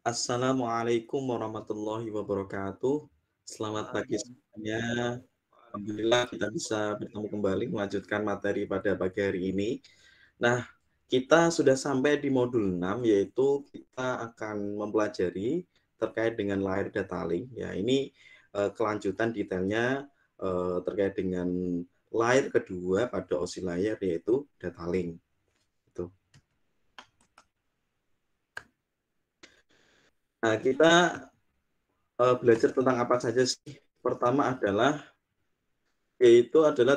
Assalamualaikum warahmatullahi wabarakatuh. Selamat pagi semuanya. Alhamdulillah kita bisa bertemu kembali melanjutkan materi pada pagi hari ini. Nah, kita sudah sampai di modul 6 yaitu kita akan mempelajari terkait dengan layer data link. Ya, ini kelanjutan detailnya terkait dengan layer kedua pada OSI layer yaitu data link. Itu. Nah, kita belajar tentang apa saja sih? Pertama adalah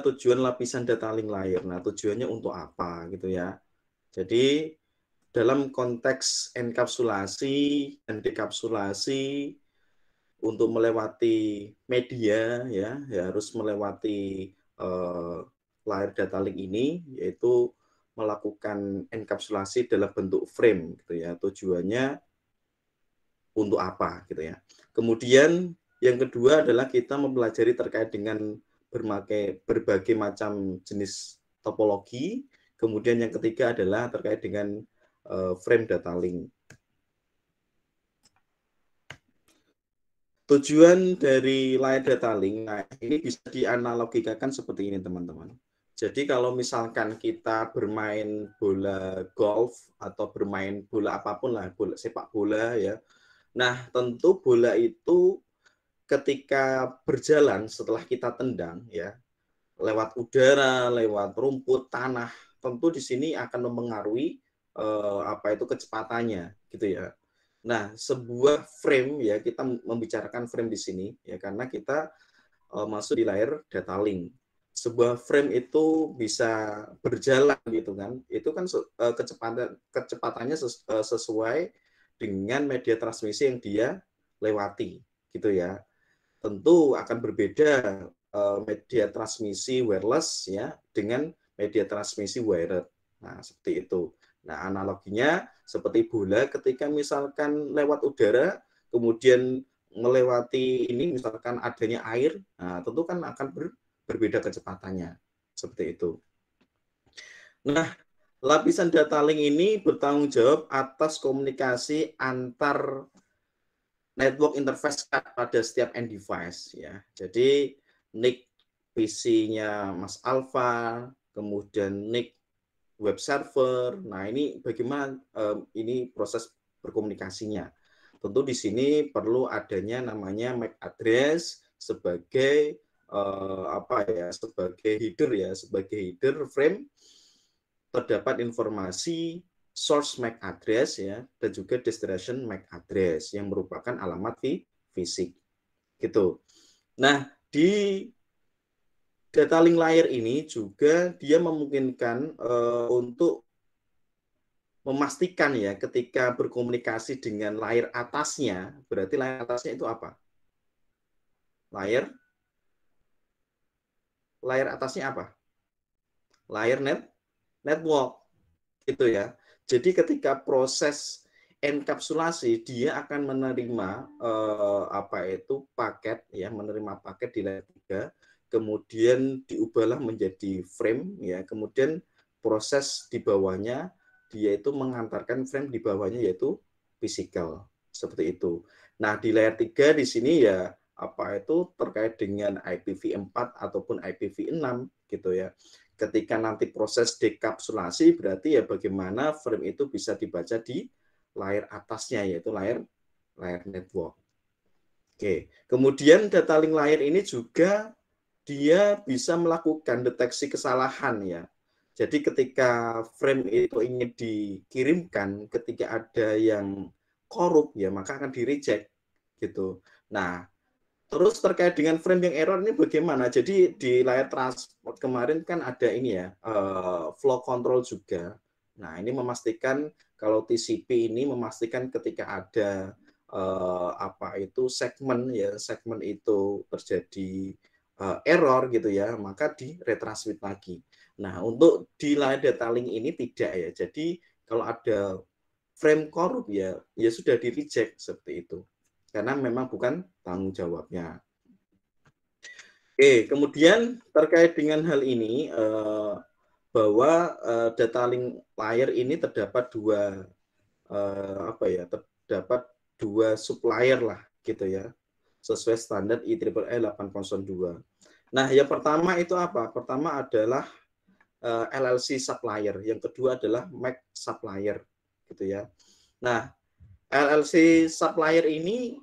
tujuan lapisan data link layer. Nah, tujuannya untuk apa gitu ya. Jadi dalam konteks enkapsulasi dan dekapsulasi untuk melewati media ya harus melewati layer data link ini yaitu melakukan enkapsulasi dalam bentuk frame gitu ya. Tujuannya untuk apa gitu ya. Kemudian yang kedua adalah kita mempelajari terkait dengan berbagai macam jenis topologi. Kemudian yang ketiga adalah terkait dengan frame data link. Tujuan dari layer data link, nah ini bisa dianalogikan seperti ini teman-teman. Jadi kalau misalkan kita bermain bola golf atau bermain bola apapun lah, bola sepak bola ya. Nah, tentu bola itu ketika berjalan setelah kita tendang ya, lewat udara, lewat rumput, tanah, tentu di sini akan mempengaruhi kecepatannya gitu ya. Nah, sebuah frame ya kita membicarakan frame di sini ya karena kita masuk di layer data link. Sebuah frame itu bisa berjalan gitu kan. Itu kan kecepatannya sesuai dengan media transmisi yang dia lewati gitu ya. Tentu akan berbeda media transmisi wireless ya dengan media transmisi wired. Nah, seperti itu. Nah, analoginya seperti bola ketika misalkan lewat udara kemudian melewati ini misalkan adanya air, nah tentu kan akan berbeda kecepatannya. Seperti itu. Nah, lapisan data link ini bertanggung jawab atas komunikasi antar network interface pada setiap end device ya. Jadi NIC PC-nya Mas Alfa, kemudian NIC web server. Nah, ini bagaimana ini proses berkomunikasinya. Tentu di sini perlu adanya namanya MAC address sebagai sebagai header frame terdapat informasi source MAC address ya dan juga destination MAC address yang merupakan alamat fisik gitu. Nah, di data link layer ini juga dia memungkinkan untuk memastikan ya ketika berkomunikasi dengan layer atasnya, berarti layer atasnya itu apa? Layer atasnya apa? Layer network gitu ya. Jadi ketika proses enkapsulasi dia akan menerima menerima paket di layer 3, kemudian diubahlah menjadi frame ya, kemudian proses di bawahnya dia itu mengantarkan frame di bawahnya yaitu physical seperti itu. Nah, di layer 3 di sini ya terkait dengan IPv4 ataupun IPv6 gitu ya. Ketika nanti proses dekapsulasi berarti ya bagaimana frame itu bisa dibaca di layer atasnya yaitu layer network. Oke, kemudian data link layer ini juga dia bisa melakukan deteksi kesalahan ya. Jadi ketika frame itu ingin dikirimkan, ketika ada yang korup ya maka akan di-reject gitu. Nah, terus terkait dengan frame yang error ini bagaimana? Jadi di layar transport kemarin kan ada ini ya, flow control juga. Nah, ini memastikan kalau TCP ini memastikan ketika ada segmen itu terjadi error gitu ya, maka di-retransmit lagi. Nah, untuk di layar data link ini tidak ya. Jadi kalau ada frame korup ya sudah di-reject seperti itu. Karena memang bukan tanggung jawabnya. Oke, kemudian terkait dengan hal ini bahwa data link layer ini terdapat dua dapat 2 supplier lah gitu ya, sesuai standar IEEE 802. Nah, yang pertama itu apa? Pertama adalah LLC supplier, yang kedua adalah MAC supplier gitu ya. Nah, LLC supplier ini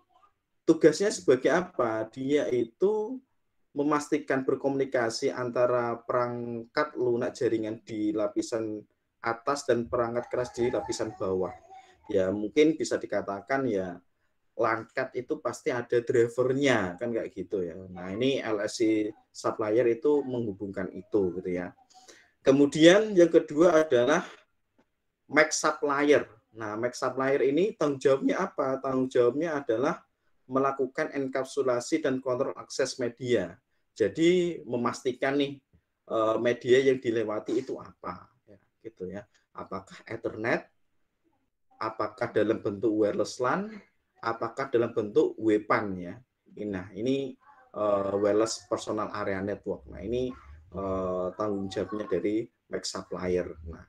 tugasnya sebagai apa? Dia itu memastikan berkomunikasi antara perangkat lunak jaringan di lapisan atas dan perangkat keras di lapisan bawah. Ya, mungkin bisa dikatakan ya LAN-CAT itu pasti ada drivernya, kan kayak gitu ya. Nah, ini LLC supplier itu menghubungkan itu gitu ya. Kemudian yang kedua adalah MAC supplier. Nah, MAC supplier ini tanggung jawabnya apa? Tanggung jawabnya adalah melakukan enkapsulasi dan kontrol akses media. Jadi memastikan nih media yang dilewati itu apa, ya, gitu ya. Apakah Ethernet, apakah dalam bentuk wireless LAN, apakah dalam bentuk WPAN ya. Nah, ini wireless personal area network. Nah, ini tanggung jawabnya dari MAC supplier. Nah,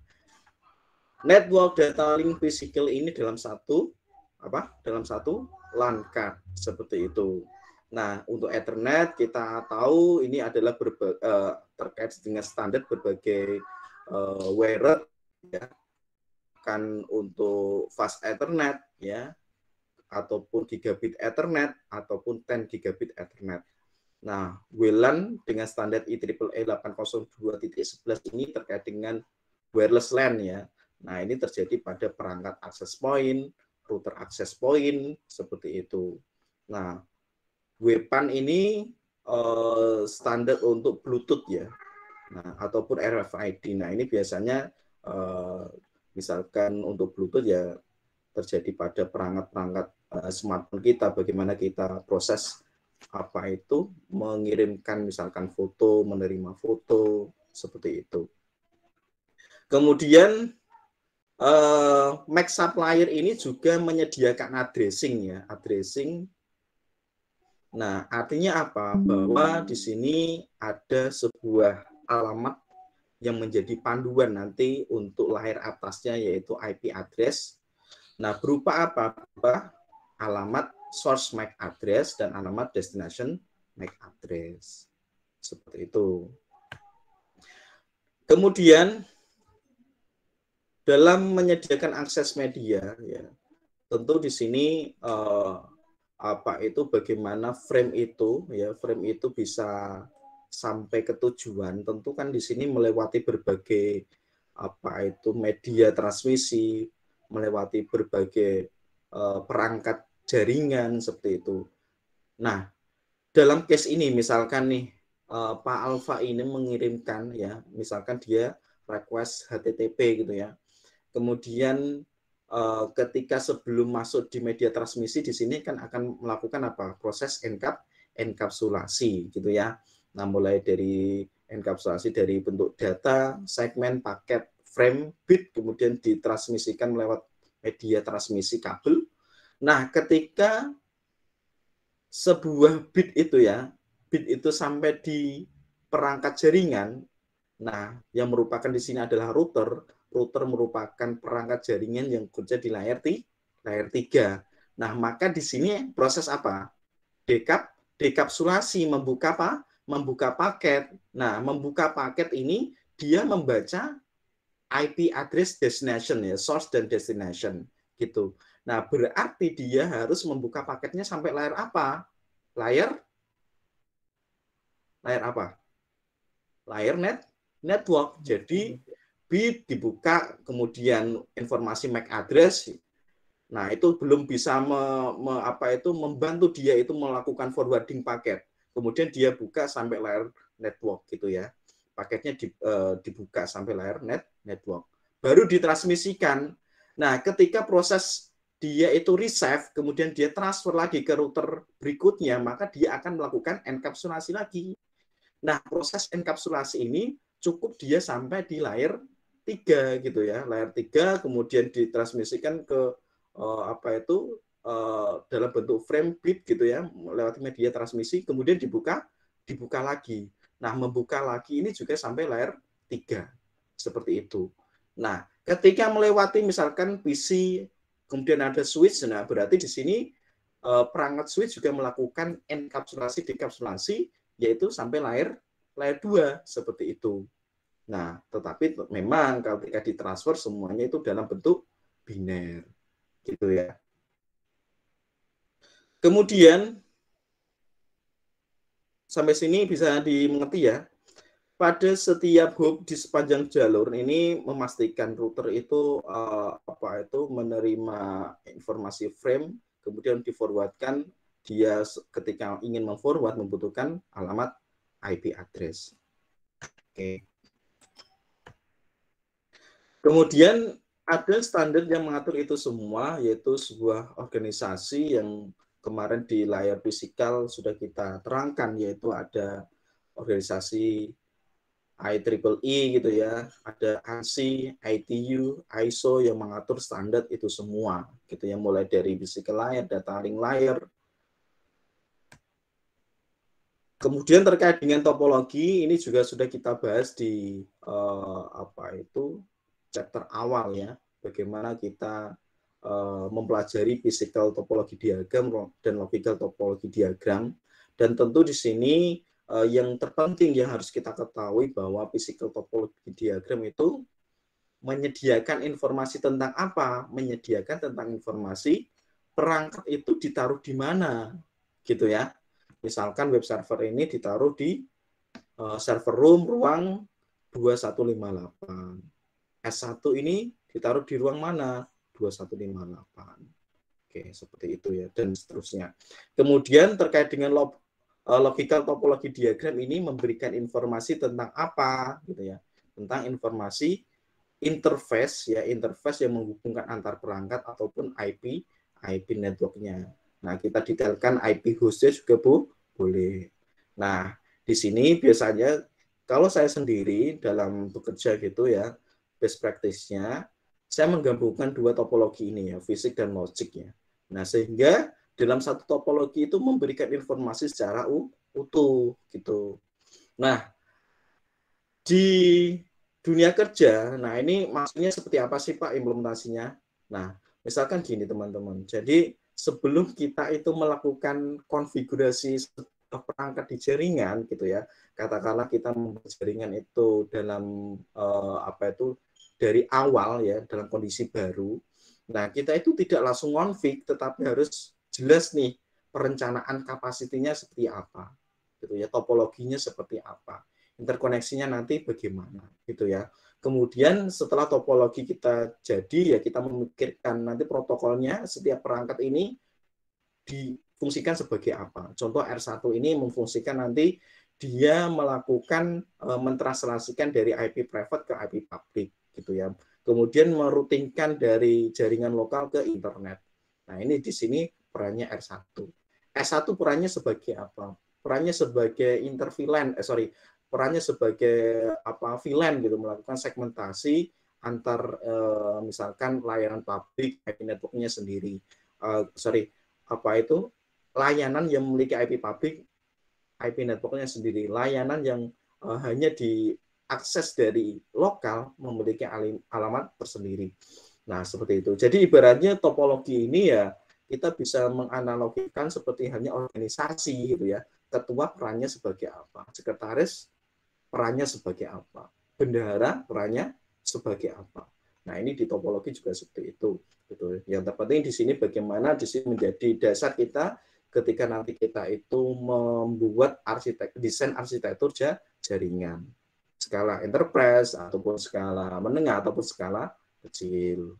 network data link physical ini dalam satu LAN card seperti itu. Nah, untuk Ethernet kita tahu ini adalah terkait dengan standar berbagai wired ya, kan untuk fast Ethernet ya, ataupun gigabit Ethernet ataupun 10 gigabit Ethernet. Nah, WLAN dengan standar IEEE 802.11 ini terkait dengan wireless LAN ya. Nah, ini terjadi pada perangkat access point, router access point, seperti itu. Nah, WPAN ini standar untuk Bluetooth ya, nah, ataupun RFID. Nah, ini biasanya misalkan untuk Bluetooth ya terjadi pada perangkat-perangkat smartphone kita, bagaimana kita proses apa itu mengirimkan misalkan foto, menerima foto, seperti itu. Kemudian MAC supplier ini juga menyediakan addressing ya, addressing. Nah, artinya apa? Bahwa di sini ada sebuah alamat yang menjadi panduan nanti untuk layer atasnya yaitu IP address. Nah, berupa apa? Berupa alamat source MAC address dan alamat destination MAC address. Seperti itu. Kemudian dalam menyediakan akses media ya, tentu di sini apa itu bagaimana frame itu ya, frame itu bisa sampai ke tujuan, tentu kan di sini melewati berbagai apa itu media transmisi, melewati berbagai perangkat jaringan seperti itu. Nah, dalam case ini misalkan nih Pak Alfa ini mengirimkan ya, misalkan dia request HTTP gitu ya. Kemudian ketika sebelum masuk di media transmisi di sini kan akan melakukan apa? Proses enkapsulasi gitu ya. Nah, mulai dari enkapsulasi dari bentuk data, segmen, paket, frame, bit, kemudian ditransmisikan lewat media transmisi kabel. Nah, ketika sebuah bit itu ya, bit itu sampai di perangkat jaringan, nah, yang merupakan di sini adalah router. Router merupakan perangkat jaringan yang bekerja di layar 3. Nah, maka di sini proses apa? Dekapsulasi, membuka apa? Membuka paket. Nah, membuka paket ini dia membaca IP address destination ya, source dan destination gitu. Nah, berarti dia harus membuka paketnya sampai layar apa? Layar apa? Layar network. Jadi bit dibuka, kemudian informasi MAC address. Nah, itu belum bisa membantu dia itu melakukan forwarding paket. Kemudian dia buka sampai layar network gitu ya. Paketnya dibuka sampai layar network. Baru ditransmisikan. Nah, ketika proses dia itu receive, kemudian dia transfer lagi ke router berikutnya, maka dia akan melakukan enkapsulasi lagi. Nah, proses enkapsulasi ini cukup dia sampai di layar 3 gitu ya. Layar 3 kemudian ditransmisikan ke dalam bentuk frame bit gitu ya, lewat media transmisi, kemudian dibuka lagi. Nah, membuka lagi ini juga sampai layar 3. Seperti itu. Nah, ketika melewati misalkan PC kemudian ada switch. Nah, berarti di sini perangkat switch juga melakukan enkapsulasi dekapsulasi, yaitu sampai layer 2 seperti itu. Nah, tetapi memang ketika ditransfer semuanya itu dalam bentuk biner, gitu ya. Kemudian sampai sini bisa dimengerti ya. Pada setiap hub di sepanjang jalur ini memastikan router itu menerima informasi frame, kemudian di-forwardkan. Dia ketika ingin memforward membutuhkan alamat IP address. Oke. Kemudian ada standar yang mengatur itu semua, yaitu sebuah organisasi yang kemarin di layar fisikal sudah kita terangkan, yaitu ada organisasi IEEE gitu ya, ada ANSI, ITU, ISO yang mengatur standar itu semua, gitu ya, mulai dari physical layer, data link layer. Kemudian terkait dengan topologi, ini juga sudah kita bahas di chapter awal ya, bagaimana kita mempelajari physical topologi diagram dan logical topologi diagram. Dan tentu di sini yang terpenting yang harus kita ketahui bahwa physical topologi diagram itu menyediakan informasi tentang apa? Menyediakan tentang informasi perangkat itu ditaruh di mana, gitu ya. Misalkan web server ini ditaruh di server room ruang 2158. S1 ini ditaruh di ruang mana? 2158. Oke, seperti itu ya, dan seterusnya. Kemudian terkait dengan logical topologi diagram ini memberikan informasi tentang apa gitu ya, tentang informasi interface ya, interface yang menghubungkan antar perangkat ataupun IP networknya. Nah, kita detailkan IP hostnya juga boleh. Nah, di sini biasanya kalau saya sendiri dalam bekerja gitu ya, best practice-nya saya menggabungkan dua topologi ini ya, fisik dan logik ya. Nah, sehingga dalam satu topologi itu memberikan informasi secara utuh gitu. Nah, di dunia kerja, nah ini maksudnya seperti apa sih Pak implementasinya? Nah, misalkan gini teman-teman. Jadi sebelum kita itu melakukan konfigurasi perangkat di jaringan gitu ya, katakanlah kita membuat jaringan itu dalam dari awal ya, dalam kondisi baru. Nah, kita itu tidak langsung config, tetapi harus jelas nih perencanaan kapasitinya seperti apa, gitu ya, topologinya seperti apa, interkoneksinya nanti bagaimana, gitu ya. Kemudian setelah topologi kita jadi ya kita memikirkan nanti protokolnya setiap perangkat ini difungsikan sebagai apa. Contoh R1 ini memfungsikan nanti dia melakukan mentranslasikan dari IP private ke IP public gitu ya. Kemudian merutinkan dari jaringan lokal ke internet. Nah, ini di sini perannya R1. S1 perannya sebagai apa? Perannya sebagai VLAN, perannya sebagai VLAN gitu, melakukan segmentasi antar misalkan layanan publik, IP networknya sendiri. Layanan yang memiliki IP publik, IP networknya sendiri. Layanan yang hanya diakses dari lokal memiliki alamat tersendiri. Nah, seperti itu. Jadi ibaratnya topologi ini ya kita bisa menganalogikan seperti hanya organisasi gitu ya. Ketua perannya sebagai apa? Sekretaris perannya sebagai apa? Bendahara perannya sebagai apa? Nah, ini di topologi juga seperti itu. Gitu. Yang terpenting di sini bagaimana di sini menjadi dasar kita ketika nanti kita itu membuat desain arsitektur jaringan. Skala enterprise, ataupun skala menengah, ataupun skala kecil.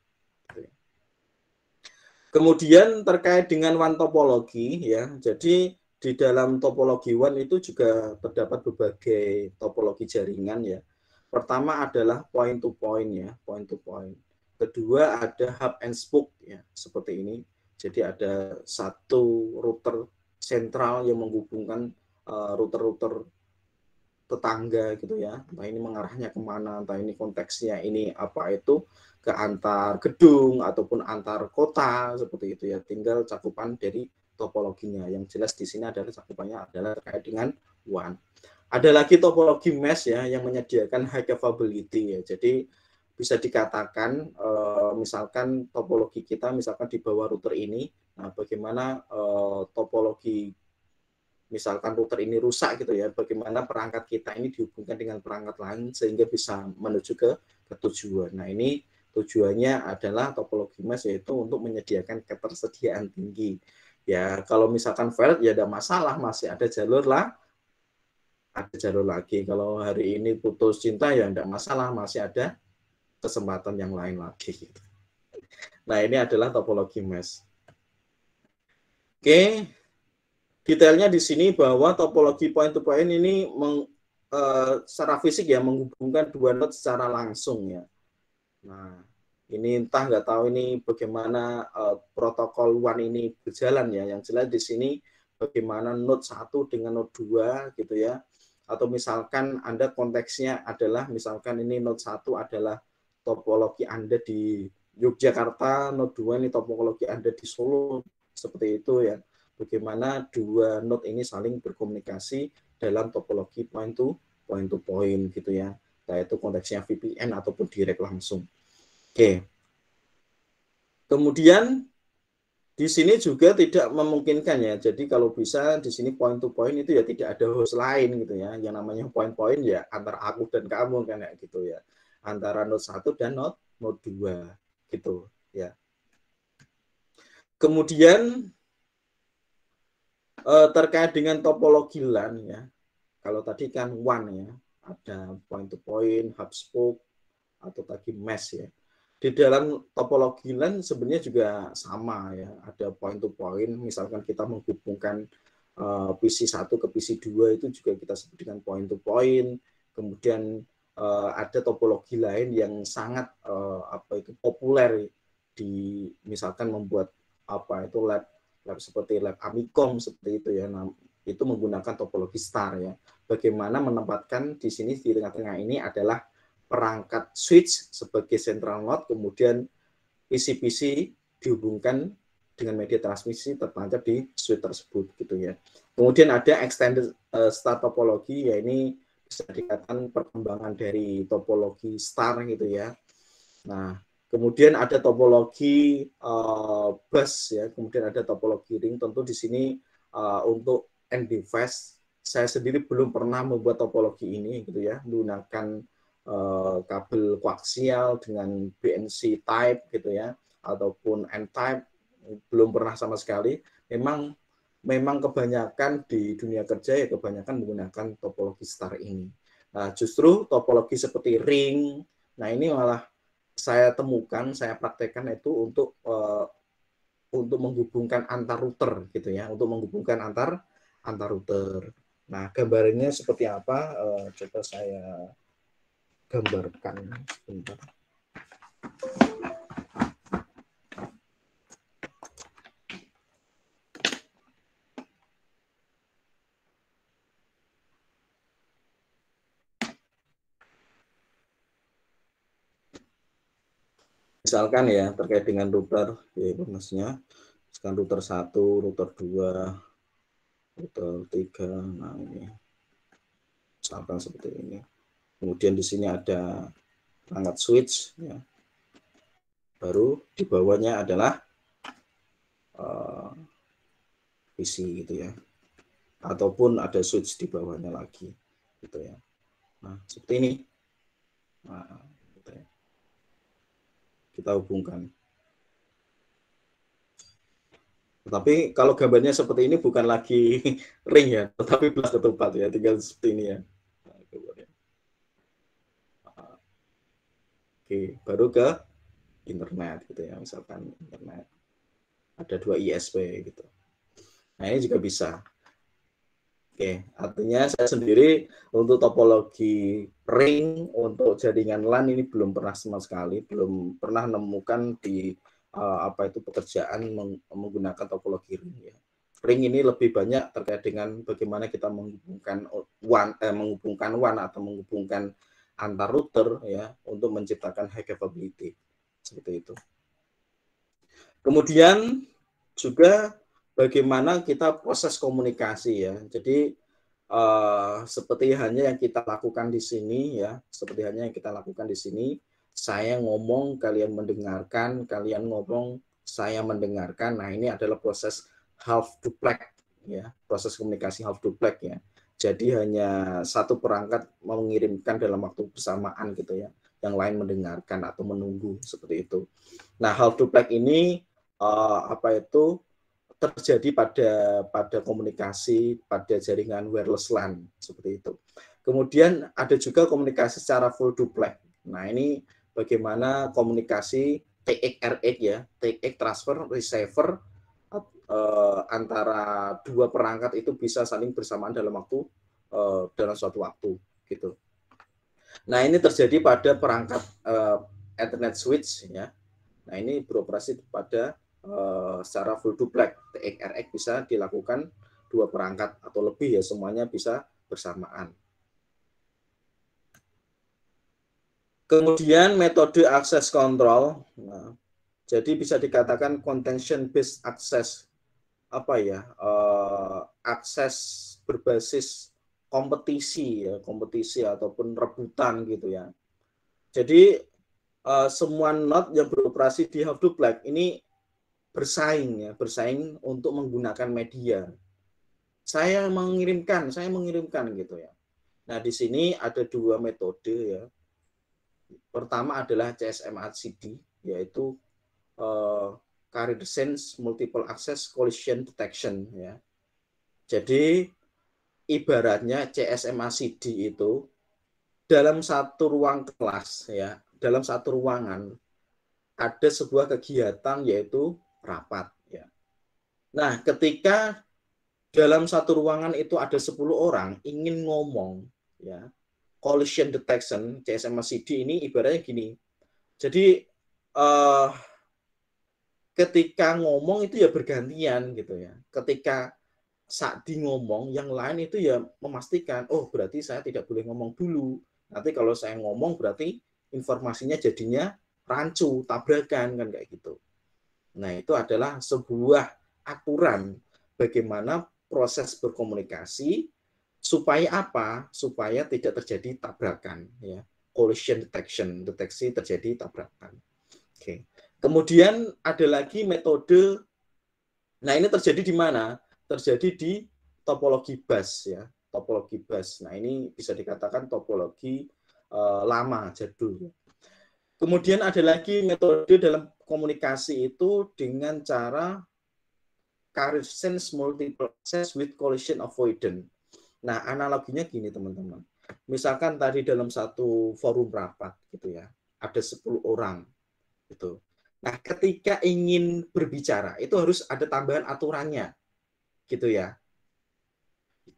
Kemudian terkait dengan one topologi, ya, jadi di dalam topologi one itu juga terdapat berbagai topologi jaringan ya. Pertama adalah point to point ya, point to point. Kedua ada hub and spoke ya, seperti ini. Jadi ada satu router sentral yang menghubungkan router-router tetangga gitu ya. Entah ini mengarahnya kemana, entah ini konteksnya ini apa itu ke antar gedung ataupun antar kota seperti itu ya. Tinggal cakupan dari topologinya. Yang jelas di sini adalah cakupannya adalah terkait dengan WAN. Ada lagi topologi mesh ya yang menyediakan high capability ya. Jadi bisa dikatakan misalkan topologi kita misalkan di bawah router ini, nah bagaimana topologi misalkan router ini rusak gitu ya, bagaimana perangkat kita ini dihubungkan dengan perangkat lain sehingga bisa menuju ke tujuan. Nah ini tujuannya adalah topologi mesh yaitu untuk menyediakan ketersediaan tinggi. Ya kalau misalkan failed ya ada masalah, masih ada jalur lah, ada jalur lagi. Kalau hari ini putus cinta ya enggak masalah, masih ada kesempatan yang lain lagi. Nah ini adalah topologi mesh. Oke, detailnya di sini bahwa topologi point to point ini secara fisik ya menghubungkan dua node secara langsung ya. Nah ini entah nggak tahu ini bagaimana protokol WAN ini berjalan ya. Yang jelas di sini bagaimana node 1 dengan node 2 gitu ya. Atau misalkan Anda konteksnya adalah misalkan ini node 1 adalah topologi Anda di Yogyakarta, node 2 ini topologi Anda di Solo, seperti itu ya. Bagaimana dua node ini saling berkomunikasi dalam topologi point to point gitu ya. Yaitu konteksnya VPN ataupun direct langsung. Oke. Kemudian di sini juga tidak memungkinkan ya. Jadi kalau bisa di sini point to point itu ya tidak ada host lain gitu ya. Yang namanya point ya antara aku dan kamu kan ya gitu ya. Antara node 1 dan node 2 gitu ya. Kemudian terkait dengan topologi LAN ya. Kalau tadi kan WAN ya, ada point to point, hub spoke atau tadi mesh ya. Di dalam topologi LAN sebenarnya juga sama ya, ada point to point, misalkan kita menghubungkan PC 1 ke PC 2 itu juga kita sebut dengan point to point. Kemudian ada topologi lain yang sangat populer di misalkan membuat lab seperti lab Amicom seperti itu ya. Nah, itu menggunakan topologi star ya. Bagaimana menempatkan di sini di tengah-tengah ini adalah perangkat switch sebagai central node, kemudian PC-PC dihubungkan dengan media transmisi tertancap di switch tersebut gitu ya. Kemudian ada extended star topologi, ya ini bisa dikatakan perkembangan dari topologi star gitu ya. Nah, kemudian ada topologi bus ya, kemudian ada topologi ring. Tentu di sini untuk end device saya sendiri belum pernah membuat topologi ini gitu ya, menggunakan kabel koaksial dengan BNC type gitu ya, ataupun N type, belum pernah sama sekali. Memang kebanyakan di dunia kerja ya kebanyakan menggunakan topologi star ini. Nah, justru topologi seperti ring, nah ini malah saya temukan, saya praktekkan itu untuk menghubungkan antar router gitu ya, untuk menghubungkan antar router. Nah, gambarnya seperti apa? Coba saya gambarkan sebentar. Misalkan ya terkait dengan router, yaitu maksudnya misalkan router 1, router 2, router 3, nah ini misalkan seperti ini. Kemudian di sini ada perangkat switch ya. Baru di bawahnya adalah PC gitu ya. Ataupun ada switch di bawahnya lagi gitu ya. Nah, seperti ini. Nah, gitu ya. Kita hubungkan. Tetapi kalau gambarnya seperti ini bukan lagi ring ya, tetapi belas ketupat ya, tinggal seperti ini ya. Oke, baru ke internet gitu ya, misalkan internet. Ada 2 ISP gitu. Nah, ini juga bisa. Oke, artinya saya sendiri untuk topologi ring, untuk jaringan LAN ini belum pernah sama sekali, belum pernah menemukan di pekerjaan menggunakan topologi ring ya. Ring ini lebih banyak terkait dengan bagaimana kita menghubungkan WAN atau menghubungkan antar router ya untuk menciptakan high capability seperti itu. Kemudian juga bagaimana kita proses komunikasi ya. Jadi seperti halnya yang kita lakukan di sini ya, seperti halnya yang kita lakukan di sini, Saya ngomong, kalian mendengarkan, kalian ngomong, saya mendengarkan. Nah, ini adalah proses half duplex ya, proses komunikasi half duplex ya. Jadi hanya satu perangkat mengirimkan dalam waktu bersamaan gitu ya, yang lain mendengarkan atau menunggu seperti itu. Nah, half duplex ini terjadi pada komunikasi pada jaringan wireless LAN seperti itu. Kemudian ada juga komunikasi secara full duplex. Nah, ini bagaimana komunikasi TX-RX ya, TX transfer receiver antara dua perangkat itu bisa saling bersamaan dalam suatu waktu gitu. Nah, ini terjadi pada perangkat Ethernet switch ya. Nah, ini beroperasi pada secara full duplex. TX-RX bisa dilakukan dua perangkat atau lebih ya, semuanya bisa bersamaan. Kemudian metode access control. Nah, jadi bisa dikatakan contention based access akses berbasis kompetisi ataupun rebutan gitu ya. Jadi semua node yang beroperasi di half duplex ini bersaing untuk menggunakan media. Saya mengirimkan gitu ya. Nah, di sini ada dua metode ya. Pertama adalah CSMA-CD, yaitu Carrier Sense Multiple Access Collision Detection ya. Jadi ibaratnya CSMA-CD itu dalam satu ruang kelas ya, dalam satu ruangan ada sebuah kegiatan yaitu rapat ya. Nah, ketika dalam satu ruangan itu ada 10 orang ingin ngomong ya, collision detection CSMA-CD ini ibaratnya gini. Jadi ketika ngomong itu ya bergantian gitu ya. Ketika saat di ngomong, yang lain itu ya memastikan, oh berarti saya tidak boleh ngomong dulu. Nanti kalau saya ngomong berarti informasinya jadinya rancu, tabrakan kan kayak gitu. Nah, itu adalah sebuah aturan bagaimana proses berkomunikasi supaya apa? Supaya tidak terjadi tabrakan ya. Collision detection, deteksi terjadi tabrakan. Oke. Kemudian ada lagi metode, nah ini terjadi di mana? Terjadi di topologi bus ya, topologi bus. Nah, ini bisa dikatakan topologi lama, jadul. Kemudian ada lagi metode dalam komunikasi itu dengan cara Carrier Sense Multiple Access with Collision Avoidance. Nah, analoginya gini teman-teman. Misalkan tadi dalam satu forum rapat gitu ya, ada 10 orang gitu. Nah, ketika ingin berbicara itu harus ada tambahan aturannya gitu ya.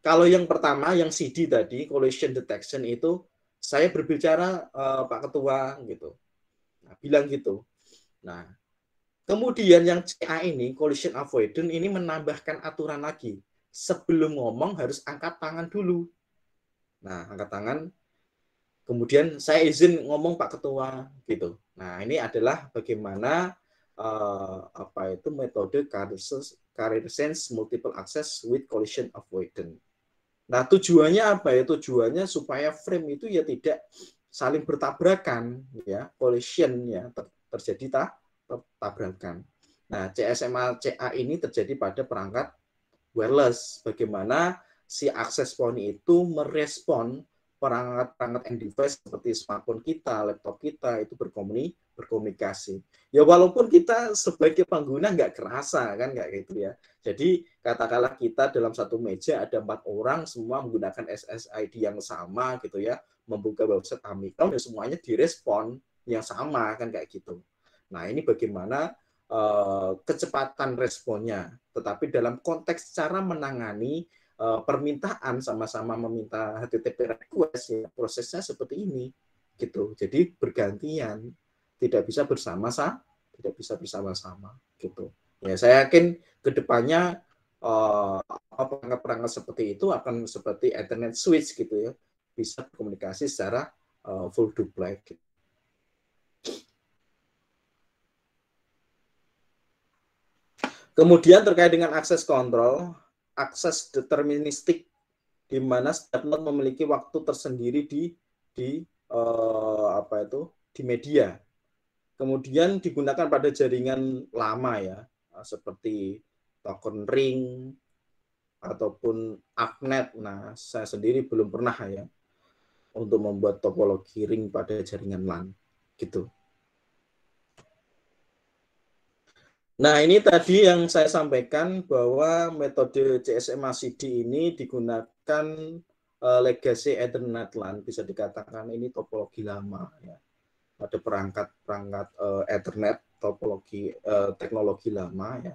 Kalau yang pertama yang CD tadi collision detection itu saya berbicara Pak Ketua gitu. Nah, bilang gitu. Nah, kemudian yang CA ini, collision avoidance, ini menambahkan aturan lagi. Sebelum ngomong harus angkat tangan dulu. Nah, angkat tangan, kemudian saya izin ngomong Pak Ketua, gitu. Nah, ini adalah bagaimana metode Carrier Sense Multiple Access with Collision Avoidance. Nah, tujuannya apa ya? Tujuannya supaya frame itu ya tidak saling bertabrakan, ya, collision ya, terjadi tabrakan. Nah, CSMA-CA ini terjadi pada perangkat wireless. Bagaimana si access point itu merespon perangkat-perangkat end device seperti smartphone kita, laptop kita itu berkomunikasi. Ya walaupun kita sebagai pengguna nggak kerasa kan nggak gitu ya. Jadi katakanlah kita dalam satu meja ada 4 orang semua menggunakan SSID yang sama gitu ya, membuka website Amicom ya semuanya direspon yang sama kan kayak gitu. Nah, ini bagaimana kecepatan responnya, tetapi dalam konteks cara menangani permintaan sama-sama meminta HTTP request ya prosesnya seperti ini gitu. Jadi bergantian, tidak bisa bersama-sama gitu. Ya, saya yakin kedepannya perangkat-perangkat seperti itu akan seperti Ethernet switch gitu ya, bisa komunikasi secara full duplex. Kemudian terkait dengan akses kontrol, akses deterministik di mana setiap node memiliki waktu tersendiri di di media. Kemudian digunakan pada jaringan lama ya, seperti token ring ataupun ARPANET. Nah, saya sendiri belum pernah ya untuk membuat topologi ring pada jaringan LAN gitu. Nah, ini tadi yang saya sampaikan bahwa metode CSMA-CD ini digunakan legacy Ethernet LAN, bisa dikatakan ini topologi lama ya. Ada perangkat Ethernet topologi teknologi lama ya.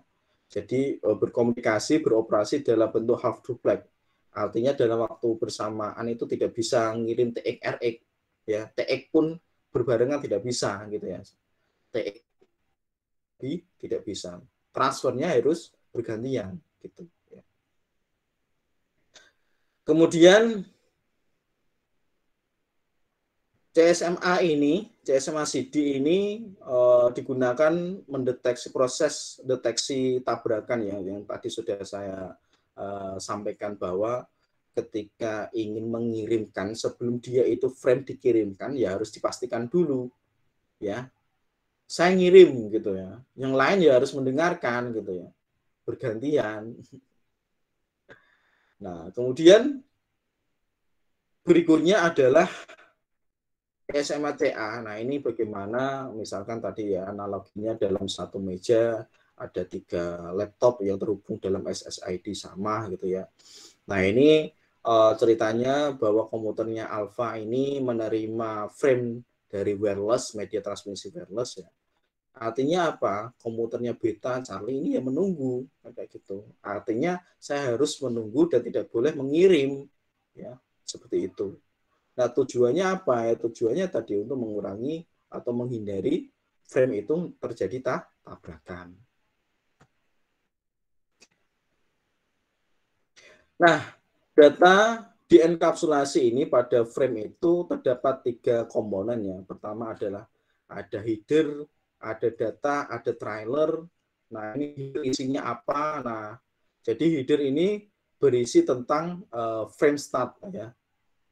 Jadi berkomunikasi beroperasi dalam bentuk half duplex. Artinya dalam waktu bersamaan itu tidak bisa ngirim TX RX ya. TX pun berbarengan tidak bisa gitu ya. TX tidak bisa. Transfernya harus bergantian gitu ya. Kemudian CSMA CD ini digunakan mendeteksi proses deteksi tabrakan ya, yang tadi sudah saya sampaikan bahwa ketika ingin mengirimkan sebelum dia itu frame dikirimkan ya harus dipastikan dulu ya. Saya ngirim gitu ya. Yang lain ya harus mendengarkan gitu ya. Bergantian. Nah, kemudian berikutnya adalah SMA-TA. Nah, ini bagaimana misalkan tadi ya analoginya dalam satu meja ada 3 laptop yang terhubung dalam SSID sama gitu ya. Nah, ini ceritanya bahwa komputernya Alpha ini menerima frame dari wireless, media transmisi wireless ya. Artinya apa? Komputernya Beta Charlie ini ya menunggu kayak gitu. Artinya saya harus menunggu dan tidak boleh mengirim ya, seperti itu. Nah, tujuannya apa? Ya, tujuannya tadi untuk mengurangi atau menghindari frame itu terjadi tabrakan. Nah, data dienkapsulasi ini pada frame itu terdapat 3 komponen ya. Pertama adalah ada header, ada data, ada trailer. Nah, ini isinya apa? Nah, jadi header ini berisi tentang frame start ya.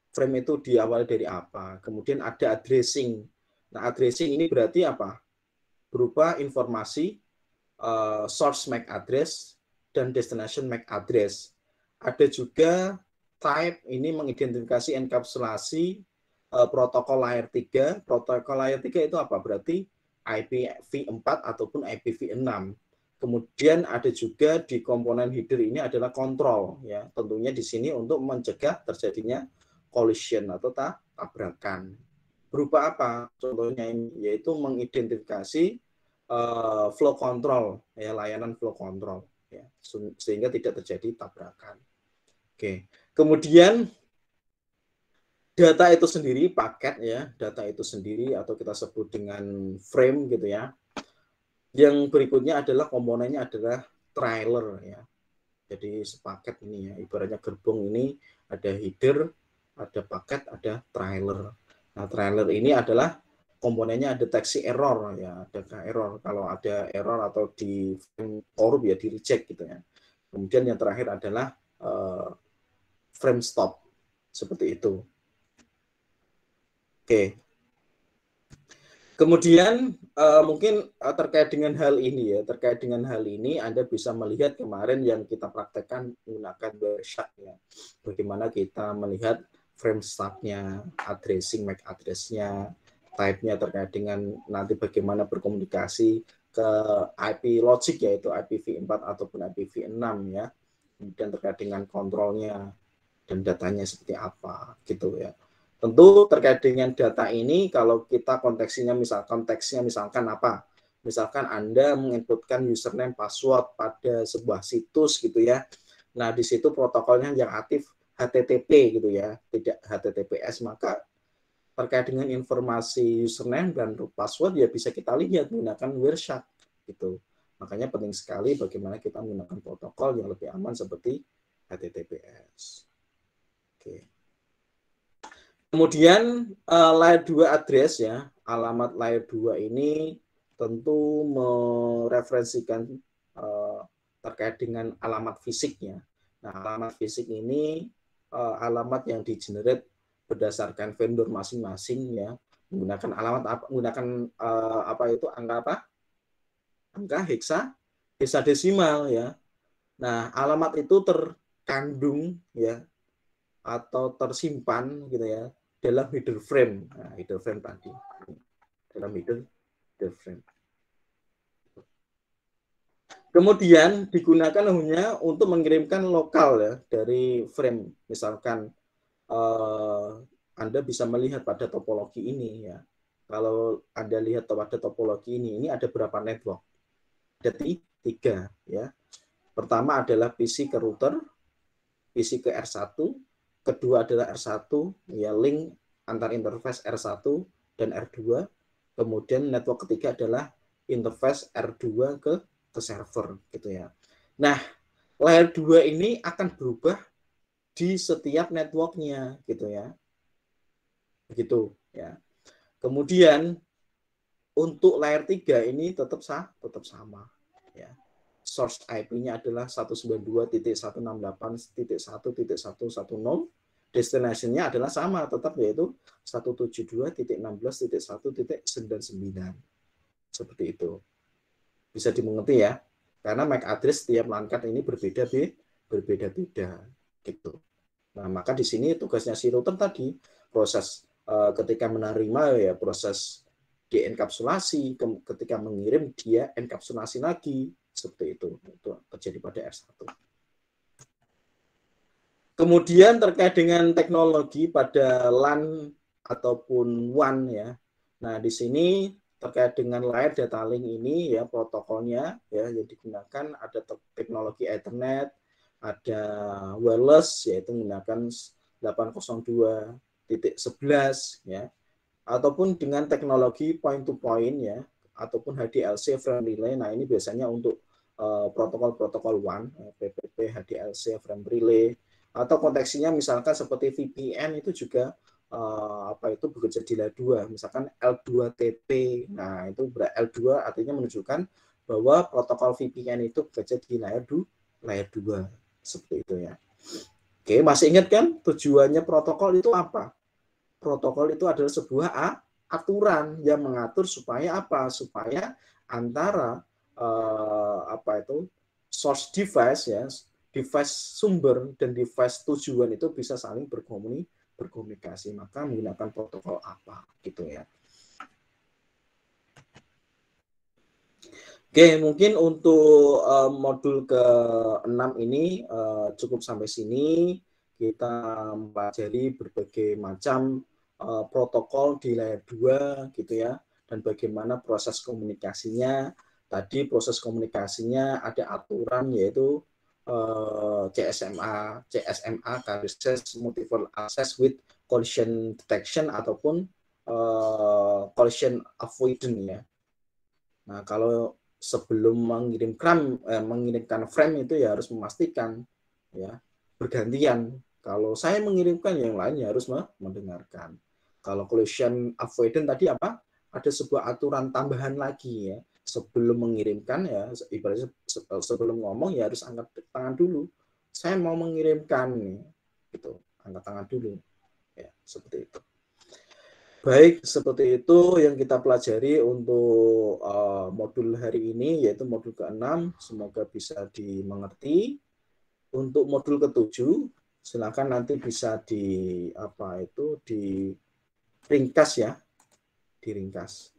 Frame itu diawali dari apa? Kemudian ada addressing. Nah, addressing ini berarti apa? Berupa informasi source MAC address dan destination MAC address. Ada juga type, ini mengidentifikasi enkapsulasi protokol layer 3. Protokol layer 3 itu apa? Berarti IPv4 ataupun IPv6. Kemudian ada juga di komponen header ini adalah kontrol ya. Tentunya di sini untuk mencegah terjadinya collision atau tabrakan. Berupa apa? Contohnya ini yaitu mengidentifikasi flow control ya, layanan flow control ya, sehingga tidak terjadi tabrakan. Oke. Kemudian data itu sendiri, paket ya, data itu sendiri atau kita sebut dengan frame gitu ya. Yang berikutnya adalah komponennya adalah trailer ya. Jadi sepaket ini ya, ibaratnya gerbong ini ada header, ada paket, ada trailer. Nah, trailer ini adalah komponennya deteksi error ya, ada error. Kalau ada error atau di korup ya di reject gitu ya. Kemudian yang terakhir adalah frame stop seperti itu. Oke. Kemudian mungkin terkait dengan hal ini ya, terkait dengan hal ini Anda bisa melihat kemarin yang kita praktekkan menggunakan Wireshark ya. Bagaimana kita melihat frame start-nya, addressing MAC address-nya, type-nya terkait dengan nanti bagaimana berkomunikasi ke IP logic yaitu IPv4 ataupun IPv6 ya. Kemudian terkait dengan kontrolnya dan datanya seperti apa gitu ya. Tentu terkait dengan data ini kalau kita konteksnya misalkan apa? Misalkan Anda menginputkan username password pada sebuah situs gitu ya. Nah, di situ protokolnya yang aktif HTTP gitu ya, tidak HTTPS, maka terkait dengan informasi username dan password ya bisa kita lihat menggunakan Wireshark gitu. Makanya penting sekali bagaimana kita menggunakan protokol yang lebih aman seperti HTTPS. Oke. Kemudian layer 2 address ya, alamat layer 2 ini tentu mereferensikan terkait dengan alamat fisiknya. Nah, alamat fisik ini alamat yang di-generate berdasarkan vendor masing-masing ya. menggunakan alamat apa, menggunakan apa itu angka apa? Angka heksadesimal ya. Nah, alamat itu terkandung ya atau tersimpan gitu ya dalam header frame. Nah, header frame tadi. Dalam header frame. Kemudian digunakan hanya untuk mengirimkan lokal ya dari frame. Misalkan Anda bisa melihat pada topologi ini ya. Kalau Anda lihat pada topologi ini ada berapa network? Ada tiga ya. Pertama adalah PC ke router, PC ke R1, kedua adalah R1 ya link antar interface R1 dan R2. Kemudian network ketiga adalah interface R2 ke server gitu ya. Nah, layer 2 ini akan berubah di setiap networknya gitu ya. Begitu ya. Kemudian untuk layer 3 ini tetap sama ya. Source IP-nya adalah 192.168.1.110. Destination-nya adalah sama tetap yaitu 172.16.1.99. Seperti itu. Bisa dimengerti ya. Karena MAC address setiap LAN card ini berbeda-beda gitu. Nah, maka di sini tugasnya si router tadi proses ketika menerima ya proses dienkapsulasi, ketika mengirim dia enkapsulasi lagi seperti itu terjadi pada R1. Kemudian terkait dengan teknologi pada LAN ataupun WAN ya. Nah, di sini terkait dengan layer data link ini ya protokolnya ya yang digunakan ada teknologi Ethernet, ada wireless yaitu menggunakan 802.11 ya ataupun dengan teknologi point to point ya ataupun HDLC frame relay. Nah, ini biasanya untuk protokol-protokol WAN, PPP, HDLC frame relay atau konteksinya misalkan seperti VPN itu juga apa itu bekerja di layer 2, misalkan L2TP. Nah, itu L2 artinya menunjukkan bahwa protokol VPN itu bekerja di layer 2 seperti itu ya. Oke, masih ingat kan tujuannya protokol itu apa? Protokol itu adalah sebuah aturan yang mengatur supaya apa? Supaya antara apa itu source device ya, device sumber dan device tujuan itu bisa saling berkomunikasi. Maka menggunakan protokol apa gitu ya. Oke, mungkin untuk modul ke-6 ini cukup sampai sini. Kita mempelajari berbagai macam protokol di layer 2 gitu ya. Dan bagaimana proses komunikasinya. Tadi proses komunikasinya ada aturan yaitu CSMA, Carrier Multiple Access with Collision Detection ataupun Collision Avoidance ya. Nah, kalau sebelum mengirimkan frame itu ya harus memastikan ya bergantian. Kalau saya mengirimkan yang lain ya harus mendengarkan. Kalau collision avoidance tadi apa? Ada sebuah aturan tambahan lagi ya. Sebelum mengirimkan ya ibaratnya sebelum ngomong ya harus angkat tangan dulu. Saya mau mengirimkan nih. Gitu. Angkat tangan dulu. Ya, seperti itu. Baik, seperti itu yang kita pelajari untuk modul hari ini, yaitu modul ke-6. Semoga bisa dimengerti. Untuk modul ke-7, silakan nanti bisa diringkas ya, diringkas.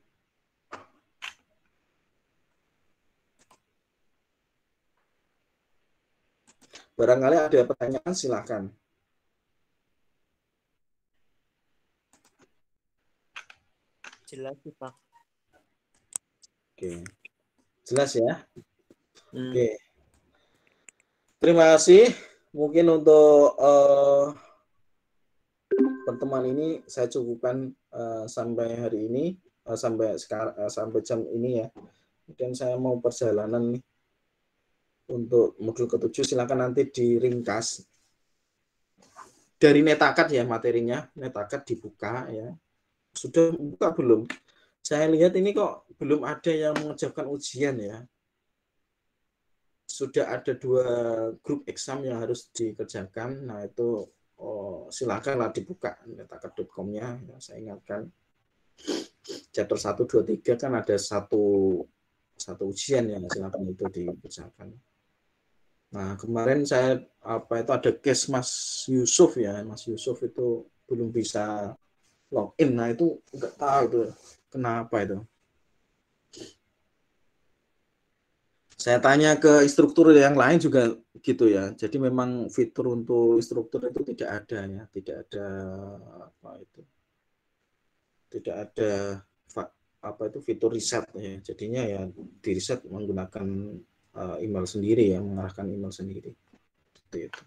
Barangkali ada pertanyaan, silakan. Jelas sih, Pak. Oke. Jelas ya? Oke. Terima kasih. Mungkin untuk pertemuan ini saya cukupkan sampai hari ini, sampai jam ini ya. Dan saya mau perjalanan nih. Untuk modul ke-7 silakan nanti diringkas. Dari Netacad ya materinya, Netacad dibuka ya. Sudah buka belum? Saya lihat ini kok belum ada yang mengerjakan ujian ya. Sudah ada 2 grup exam yang harus dikerjakan. Nah itu silakanlah dibuka netacad.com-nya ya, saya ingatkan. chapter 1, 2, 3 kan ada satu ujian yang silakan itu dikerjakan. Nah, kemarin saya itu ada case Mas Yusuf ya. Mas Yusuf itu belum bisa login. Nah, itu enggak tahu tuh kenapa itu. Saya tanya ke instruktur yang lain juga gitu ya. Jadi memang fitur untuk instruktur itu tidak ada ya, tidak ada apa itu. Tidak ada fitur riset ya. Jadinya ya di riset menggunakan email sendiri ya, mengarahkan email sendiri. Seperti itu.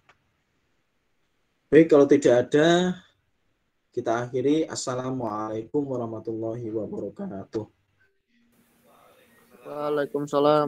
Baik, kalau tidak ada kita akhiri. Assalamualaikum warahmatullahi wabarakatuh. Waalaikumsalam.